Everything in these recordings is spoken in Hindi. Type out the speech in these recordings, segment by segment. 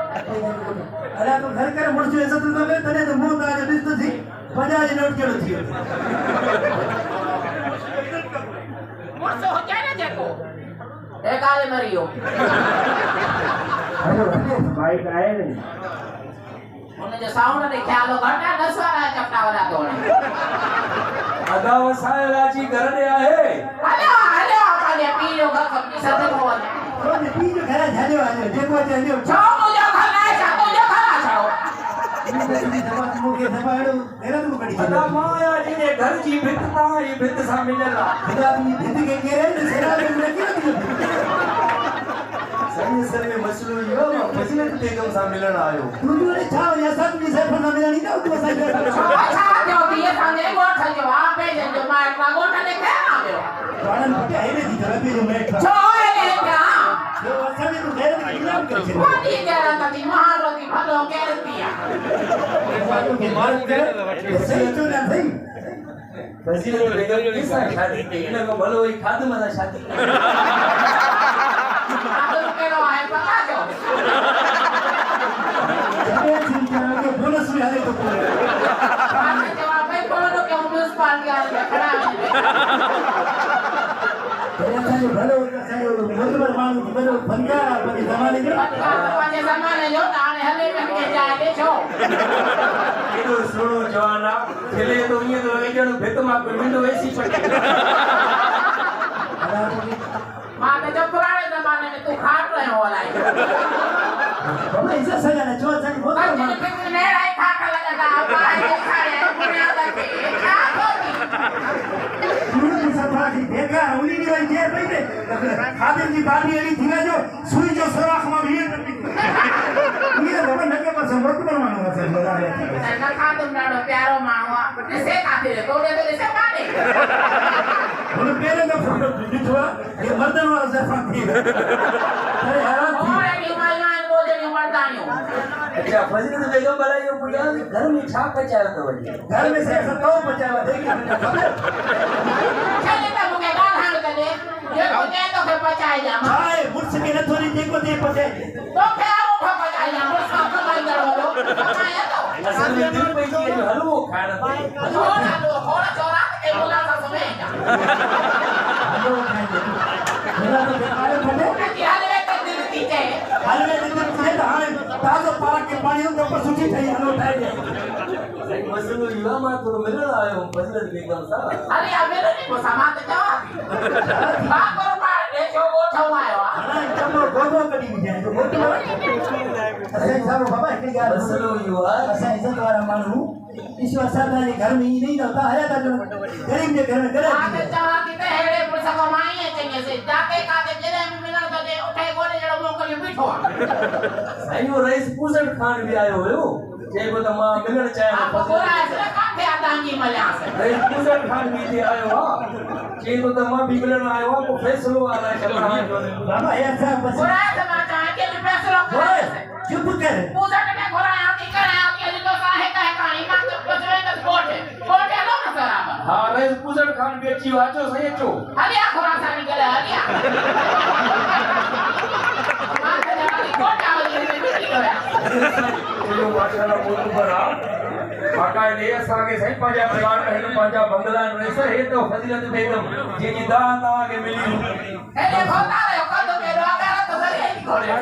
अरे तो घर कर मुर्च ऐसा तो तने तने तो मुंह ताजे बिस्त थी बजाज नोट केड़ो थी मुर्च हो क्या ना देखो ए काले मरियो अरे बाइक आए नहीं उन्हें जो साउंड ने ख्याल घटा 10 वाला चपटा वाला तो अदा वसायला जी घर दे आए हेलो हेलो काले पीरो घर कपनी सदन हो तो ने पीरो घर जाने वाले देखो जाने छो मुझे घर ना छो मुझे घर आ छो इने दबा मुके दबाड़ो मेरा तो कड़ी अदा माया जी ने घर जी भित्ता ये भित्त सा मिलला खुदा भी भित के केरे सेरा में रखी सही सर में मसलो यो फजीलत बेगम सा मिलन आयो तू रे छाव या सब नि से फना मिलनी ना तू सा अच्छा जो दिए थाने गोठ जो आप पे जो मार का गोठ ने क्या आयो वाणन पटे आईने दी तरह पे जो मैं छो ले क्या जो असल में तो घेर में इनाम कर छे वो दी गेरा तनी महारोती भलो केर दिया के मार के सही तो ना सही फजीलत बेगम की शादी की इने को भलो ही खाद मना शादी बोनस में आने तो जवाब भाई बोलो कि हम उस पार के आगे खड़ा है तेरा साले भलो होता साले मतलब मानो भलो बनका बने जमाने में पांचे जमाने जो नाने हले में के जाए दे छो ये तो सुनो जवाना खेले तो ये तो एक जन भेत मा पे विंडो एसी पटे मां ने जब पुराने जमाने में तू खाट रहे हो वाला है बाबा ऐसा सजा ना चो सही बहुत बच्चे ने फिर नहीं रहा खा खा लगा था पाए खड़े पुण्य आदा के क्या होती पूरा सफा की देखा उनी नहीं भाई जे भाई ने खादिर की बानी एली थी जो सुई जो सुराख में भी ये बाबा नके पर समझ बनवानो है मजा आया ना खा तुम ना प्यारो मावा से खाते रे तोड़े तो से माने बोले पेरे का फोटो दिखवा ये मर्दन वाला जफा थी अरे यार और ये मायन बोले नहीं मरदा नहीं अच्छा फजीलत बेगम बनाई हो पुजा घर में छा पचाया तो वही घर में से सताओ बचावा देखिए चले तो मुके गाल हाल करे ये को दे तो के बचाई जा हाय मुर्छ के न थोड़ी देखो दे पचे तो क्या वो बचाई जा मुर्छ का कमाई कर बोलो कमाया तो असल में दिल पे ये हलवो खाना थे थोड़ा चोरा के बोला था समय हेलो खाए दे मेरा तो बेकार फटे कि हाल में तो दिल दीजे हाल में दिन से हां ताजो पारा के पानी के ऊपर सुठी थई हलो उठाए दे मसलो युवा मा तो मिलण आयो फजीलत बेगम सा अरे अब मेरे नहीं को समात जावा बात करो मार दे जो गोठो आयो हां चलो गोगो कडी जाए तो गोटो अरे सब बाबा एक गाल मसलो युवा ऐसा इज्जत वाला मानू ईश्वर सादा ने घर में ही नहीं रहता आया था जो गरीब के घर में गरीब आगे जावा की ते हेड़े पुरस को माई है चंगे से जाते काते जरे में मिलण तो दे उठे गोले जड़ो मोकली बिठो सही वो रईस पूसण खान भी आयो हो जे को त मां मिलण चाहे आप पूरा ऐसे काटे आदांगी मल्या से रईस पूसण खान भी दे आयो हा जे को त मां भी मिलण आयो को फैसलो आला चला बाबा ऐसा बस पूरा समाचार के फैसला करे चुप कर पूजा के घोड़ा आती करे आती तो काहे काहे कहानी मां तो बचवे तो कोटे कोटे लो ना सराबा हां रईस पूसण खान बेची वाचो सही चो हलिया घोड़ा सा निकले हलिया मां के जवानी कोटा वाली में बिकी गया जो माशाल्लाह बहुत बड़ा बाकायदे असांखे सही पंहिंजा परिवार आहिनि पंहिंजा बंगला रहिस हे तो फजीलत बेगम जंहिंजी दात तव्हांखे मिली हे देखो तारे कदो के रोगारा तो सही कोने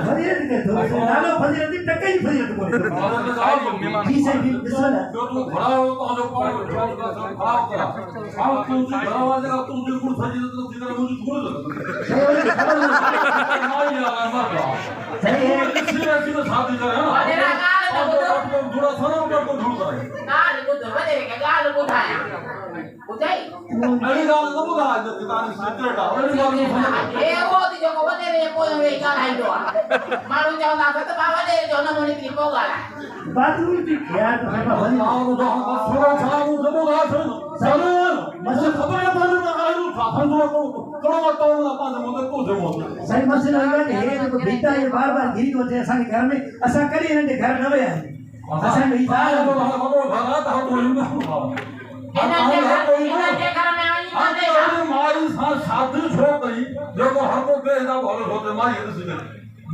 ફરિયાદ કરતો નાનો ફરિયાદ ટકાઈ ફરિયાદ કરે જી સાહેબ વિશ્વના जो तू खड़ा हो तो हम लोग खराब करा आओ तू दरवाजे का तू बिल्कुल सजी तो जिधर मुझे छोड़ दो नहीं यार मत સહી હે सीधे सीधे शादी करे ना वडेरा गाल तो बुधो थोड़ा सना ऊपर को ढूंढ करे गाल बुधो वडेरे के गाल बुधाया बुधाई अरे गाल न बुधा दुकान सीक्रेट आ अरे गाल ए वो दी जो वडेरे पोयो वे गाल आइदो मारू जाओ ना तो बाबा दे जो न मोनी की पोगाला बात उल्टी यार तो साहब भली आओ तो थोड़ा छाऊ जब गाल से चलो मुझे खबर है बोलने का आलू था हम को करो तो ना पास मुझे को दे मुझे सही मसलो ये है तो बेटा ये बार-बार गिरी होते असा के घर में असा करी ने घर न वया असा में ही था तो हम भगा था बोलने इना के घर में आई माने मारी शादी छोड़ गई जो हर को बेहदा बोले होते मारी ये सीधे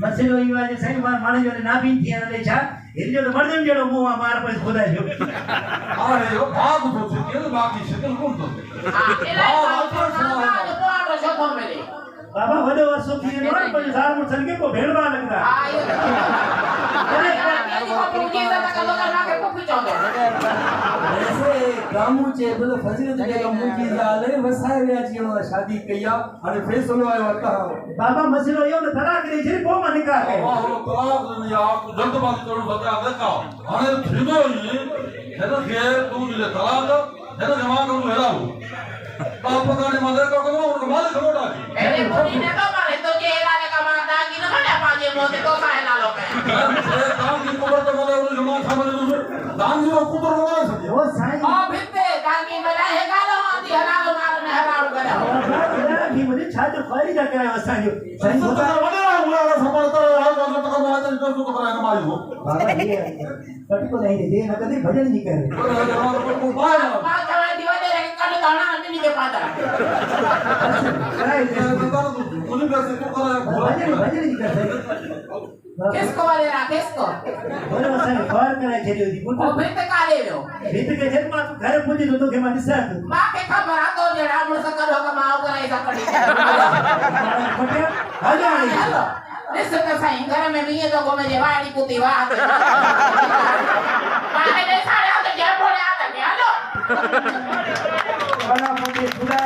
मसलो ये वाजे सही बार माने जो ना भी थी ने छा इन जो मर्दन जो मुंह मार पर खुदा जो अरे यो भाग तो के बाकी शिकल कौन तो हां एला तो तो छो तो मेरे बाबा वडो वर्षो थी ने पर सार मुठन के को भेड़वा लगता हां ये अरे ये को पूजी सा का लोग ना के को पिचोंगे ऐसे गामू चे बोलो फजीलत के गामू की जाले वसाए व्या जीनो शादी कया अने फैसलो आयो आता बाबा मसलो यो ने तलाक रे जे को में निकाह है वाह तलाक ने या जल्दबाजी करो बता देखा अरे थिदो ही है तो के तू ले तलाक है तो जमा करू हेरा हो बाप पता नहीं मदर को उनको मालिक खलोटा अरे मुनी ने तो मारे तो के गाले का माता की न बने पाजे मोते तो काहे ना लोग ये काम की खबर तो मदर उन्हें जमा था मदर दान जी को कुतर रवा सके वो साईं आ भित्ते डांगी बना है गालो आंधी हलालो मार ने हलालो करे की मुझे छात्र फारी का क्या अवस्था जो सही तो होता वडे हुआ समझता है आज तो तो आज तो तो करे कमाई हो बाबा ये कटी को नहीं दे न कभी भजन नहीं करे को बाय बात चला दिवा दे रे कल दाना अंजनी के पाता कराए उन्हें कैसे को करे भजन भजन नहीं करते किसको वाले रा किसको बोले वसा घर कराए छेड़ी होती ओ भित्ते काले लो भीत के जन्म घर पूजी तो के मां दिसा मां के खबर आ तो जे राम से करो का मां करे ऐसा करी कोटे हजा हेलो निश्चित साईं घर में भी ये तो को में वाड़ी कुती बात पाले दे सारे तो जे बोले आता के हेलो बड़ा मुझे खुदा